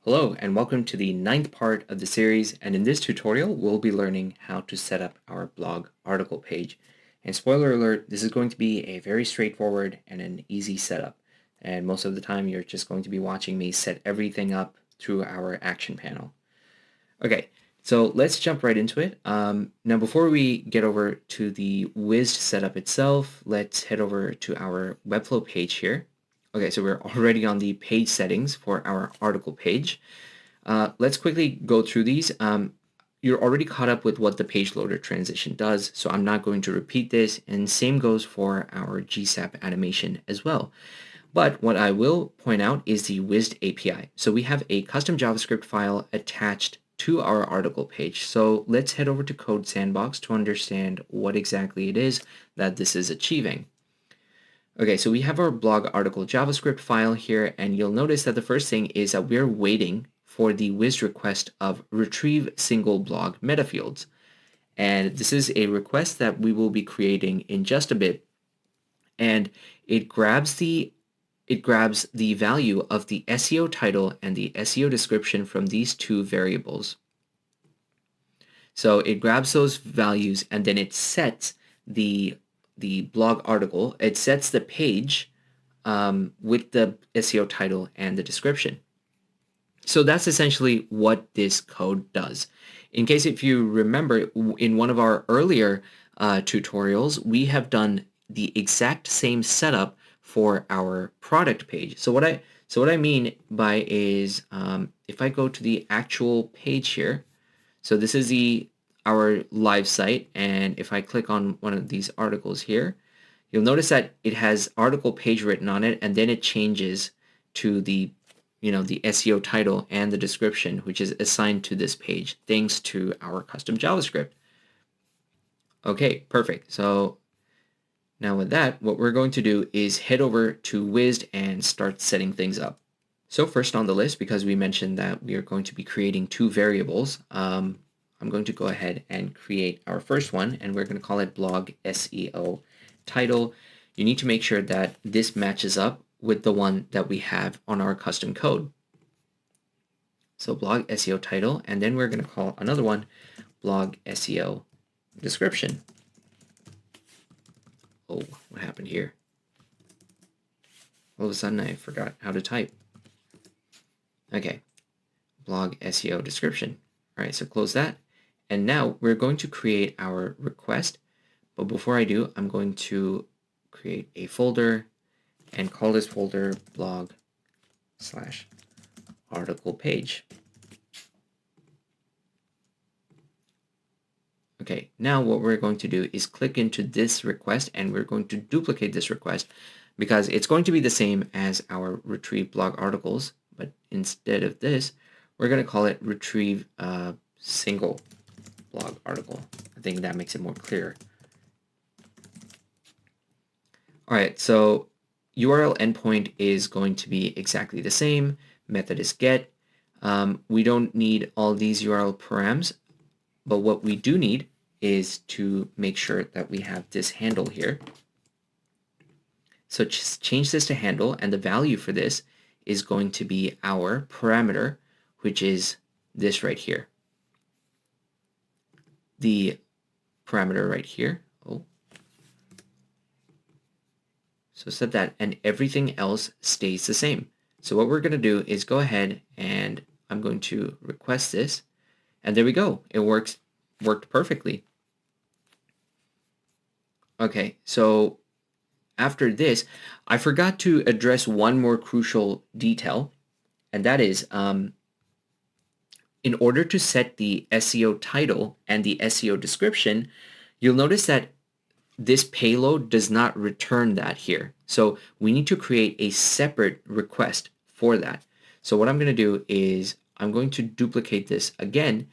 Hello and welcome to the 9th part of the series, and in this tutorial we'll be learning how to set up our blog article page. And spoiler alert, this is going to be a very straightforward and an easy setup, and most of the time you're just going to be watching me set everything up through our action panel. Okay, so let's jump right into it. Now before we get over to the Wized setup itself, let's head over to our WEBFLOW page here. Okay, so we're already on the page settings for our article page. Let's quickly go through these. You're already caught up with what the page loader transition does, so I'm not going to repeat this, and same goes for our GSAP animation as well. But what I will point out is the Wized API. So we have a custom JavaScript file attached to our article page. So let's head over to Code Sandbox to understand what exactly it is that this is achieving. Okay, so we have our blog article JavaScript file here, and you'll notice that the first thing is that we're waiting for the Wized request of retrieve single blog meta fields. And this is a request that we will be creating in just a bit. And it grabs the value of the SEO title and the SEO description from these two variables. So it grabs those values and then it sets the blog article. It sets the page with the SEO title and the description. So that's essentially what this code does. In case if you remember, in one of our earlier tutorials, we have done the exact same setup for our product page. So what I mean by is if I go to the actual page here, so this is our live site, and if I click on one of these articles here, you'll notice that it has article page written on it, and then it changes to the SEO title and the description, which is assigned to this page thanks to our custom JavaScript. Okay, perfect. So now with that, what we're going to do is head over to Wized and start setting things up. So first on the list, because we mentioned that we are going to be creating two variables, I'm going to go ahead and create our first one, and we're going to call it blog SEO title. You need to make sure that this matches up with the one that we have on our custom code. So blog SEO title, and then we're going to call another one blog SEO description. Oh, what happened here? All of a sudden I forgot how to type. Okay, blog SEO description. All right, so close that. And now we're going to create our request. But before I do, I'm going to create a folder and call this folder blog/article page. Okay, now what we're going to do is click into this request, and we're going to duplicate this request because it's going to be the same as our retrieve blog articles, but instead of this, we're going to call it retrieve single blog article. I think that makes it more clear. All right, so URL endpoint is going to be exactly the same. Method is get. We don't need all these URL params, but what we do need is to make sure that we have this handle here. So just change this to handle, and the value for this is going to be our parameter, which is this right here. The parameter right here. Oh. So set that, and everything else stays the same. So what we're going to do is go ahead and I'm going to request this, and there we go. It worked perfectly. Okay, so after this, I forgot to address one more crucial detail, and that is in order to set the SEO title and the SEO description, you'll notice that this payload does not return that here. So we need to create a separate request for that. So what I'm going to do is I'm going to duplicate this again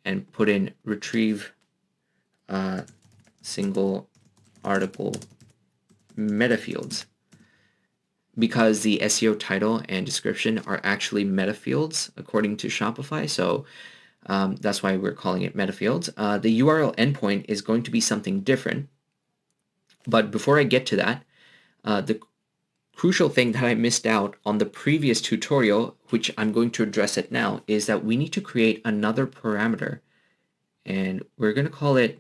and put in retrieve single article meta fields, because the SEO title and description are actually meta fields according to Shopify. So that's why we're calling it meta fields. The URL endpoint is going to be something different. But before I get to that, crucial thing that I missed out on the previous tutorial, which I'm going to address it now, is that we need to create another parameter, and we're going to call it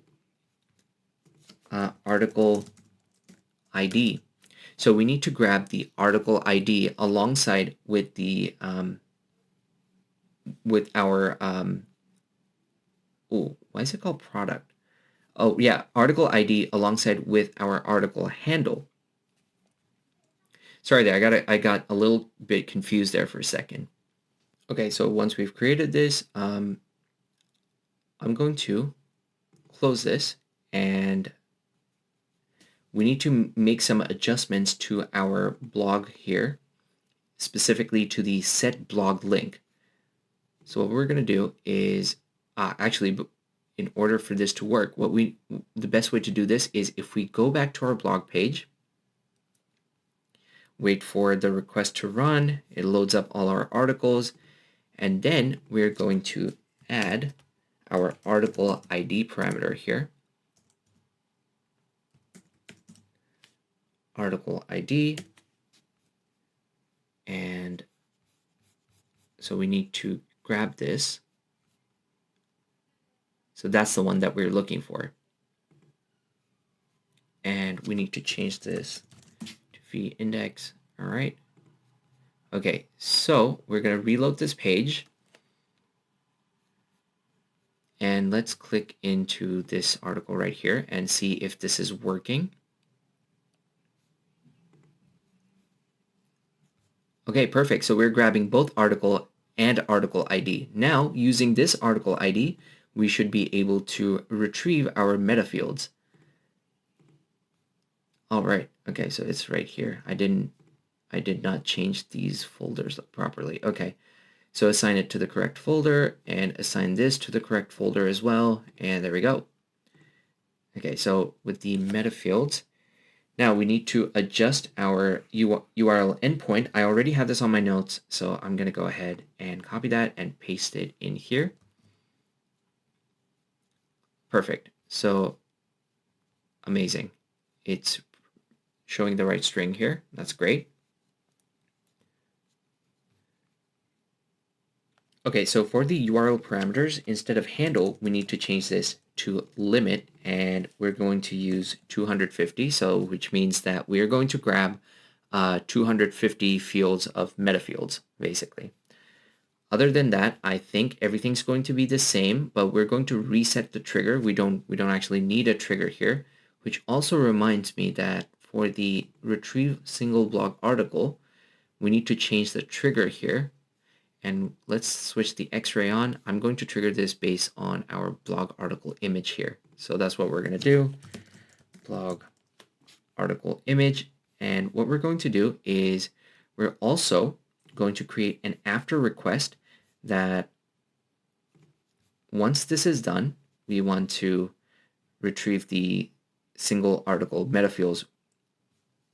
article ID. So we need to grab the article ID alongside with the with our why is it called product? Oh yeah, article ID alongside with our article handle. Sorry there, I got a little bit confused there for a second. Okay, so once we've created this, I'm going to close this, and we need to make some adjustments to our blog here, specifically to the set blog link. So what we're going to do is actually, in order for this to work, the best way to do this is if we go back to our blog page, wait for the request to run, it loads up all our articles, and then we're going to add our article ID parameter here. Article ID, and so we need to grab this. So that's the one that we're looking for. And we need to change this to v index. All right. Okay, so we're going to reload this page. And let's click into this article right here and see if this is working. Okay, perfect. So we're grabbing both article and article ID. Now, using this article ID, we should be able to retrieve our meta fields. All right. Okay, so it's right here. I did not change these folders properly. Okay. So assign it to the correct folder and assign this to the correct folder as well. And there we go. Okay, so with the meta fields, now we need to adjust our URL endpoint. I already have this on my notes, so I'm going to go ahead and copy that and paste it in here. Perfect. So amazing. It's showing the right string here. That's great. Okay, so for the URL parameters, instead of handle, we need to change this to limit, and we're going to use 250, so which means that we're going to grab 250 fields of meta fields, basically. Other than that, I think everything's going to be the same, but we're going to reset the trigger. We don't actually need a trigger here, which also reminds me that for the retrieve single blog article, we need to change the trigger here. And let's switch the X-ray on. I'm going to trigger this based on our blog article image here. So that's what we're going to do. Blog article image. And what we're going to do is we're also going to create an after request that once this is done, we want to retrieve the single article meta fields.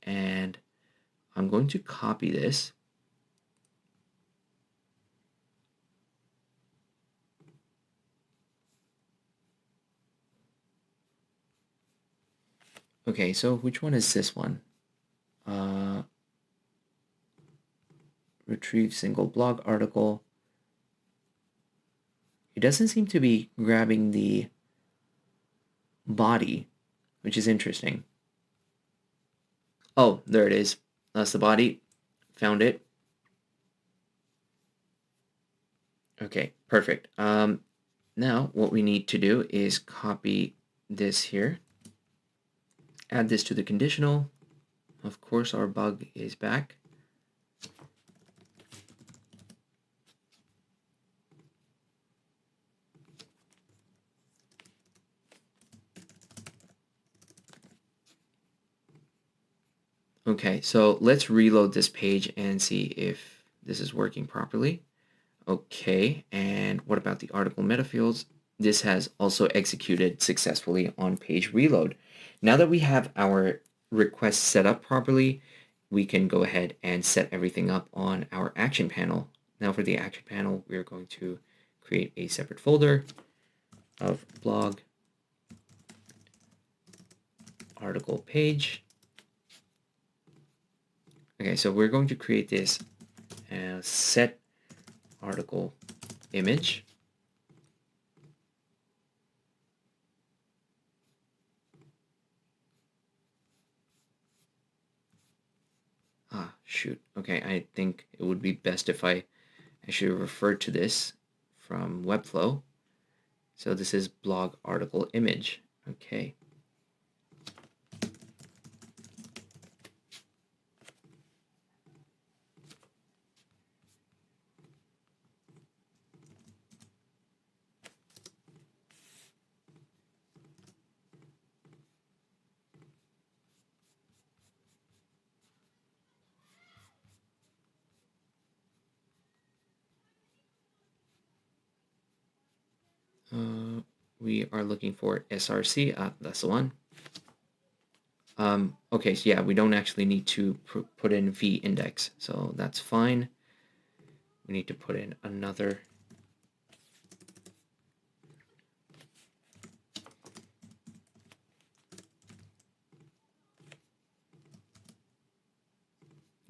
And I'm going to copy this. Okay, so which one is this one? Retrieve single blog article. It doesn't seem to be grabbing the body, which is interesting. Oh, there it is. That's the body. Found it. Okay, perfect. Now what we need to do is copy this here. Add this to the conditional. Of course, our bug is back. Okay, so let's reload this page and see if this is working properly. Okay, and what about the article meta fields? This has also executed successfully on page reload. Now that we have our request set up properly, we can go ahead and set everything up on our action panel. Now for the action panel, we're going to create a separate folder of blog article page. Okay, so we're going to create this set article image. Ah, shoot. Okay, I think it would be best if I actually refer to this from WEBFLOW. So this is blog article image. Okay. We are looking for SRC. That's the one. Okay, so yeah, we don't actually need to put in v index, so that's fine. We need to put in another.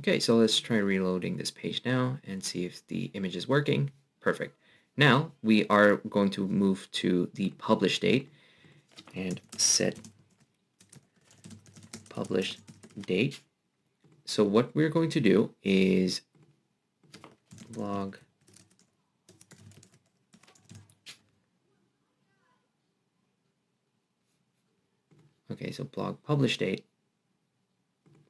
Okay, so let's try reloading this page now and see if the image is working. Perfect. Now we are going to move to the publish date and set publish date. So what we're going to do is blog okay, so blog publish date.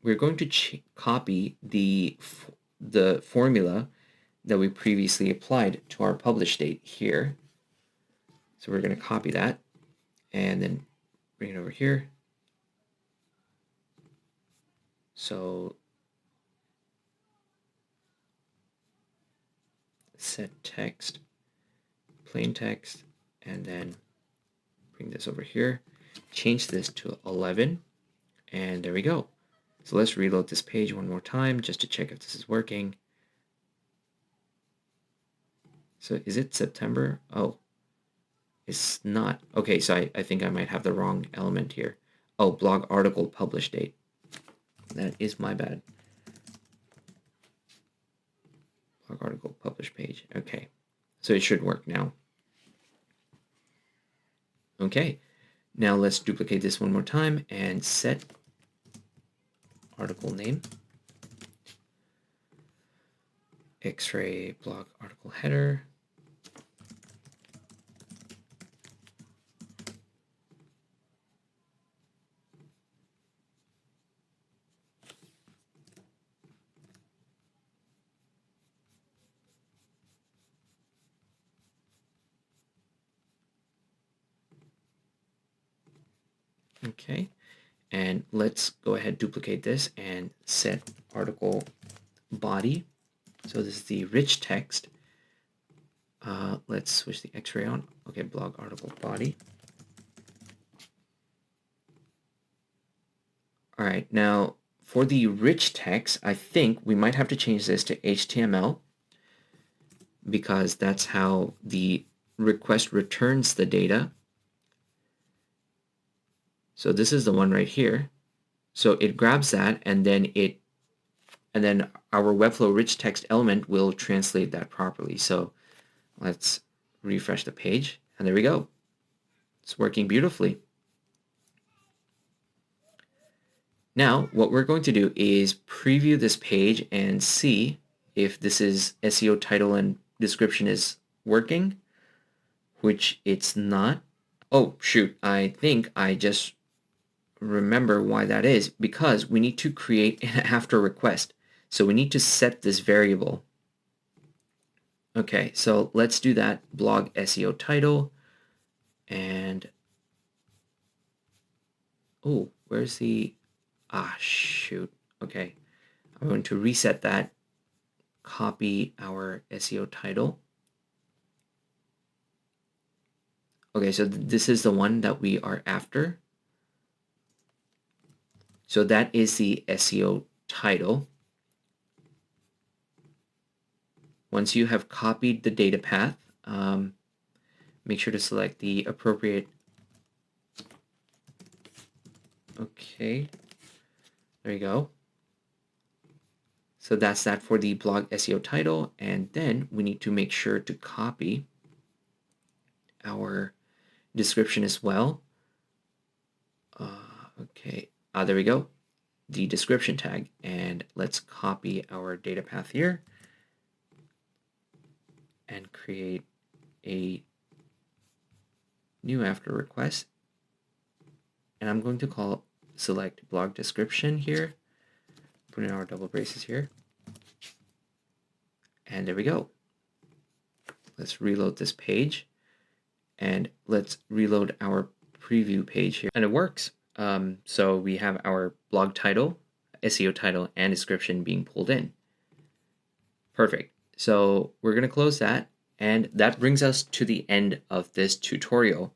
We're going to copy the formula that we previously applied to our publish date here. So we're going to copy that and then bring it over here. So set text, plain text, and then bring this over here. Change this to 11, and there we go. So let's reload this page one more time just to check if this is working. So is it September? Oh, it's not. Okay, so I think I might have the wrong element here. Oh, blog article publish date. That is my bad. Blog article publish page. Okay, so it should work now. Okay, now let's duplicate this one more time and set article name. X-ray blog article header. Okay, and let's go ahead, duplicate this and set article body. So this is the rich text. Let's switch the X-ray on. Okay, blog article body. All right, now for the rich text, I think we might have to change this to HTML because that's how the request returns the data. So this is the one right here. So it grabs that and then our Webflow rich text element will translate that properly. So let's refresh the page and there we go. It's working beautifully. Now what we're going to do is preview this page and see if this is SEO title and description is working, which it's not. Oh shoot, I think I just remember why that is, because we need to create an after request. So we need to set this variable. Okay, so let's do that. Blog SEO title and oh, where's the shoot. Okay, I'm going to reset that, copy our SEO title. Okay, so this is the one that we are after. So that is the SEO title. Once you have copied the data path, make sure to select the appropriate. Okay, there you go. So that's that for the blog SEO title. And then we need to make sure to copy our description as well. Okay, there we go, the description tag. And let's copy our data path here and create a new after request. And I'm going to select blog description here, put in our double braces here. And there we go. Let's reload this page and let's reload our preview page here. And it works. So we have our blog title, SEO title, and description being pulled in. Perfect. So we're going to close that. And that brings us to the end of this tutorial.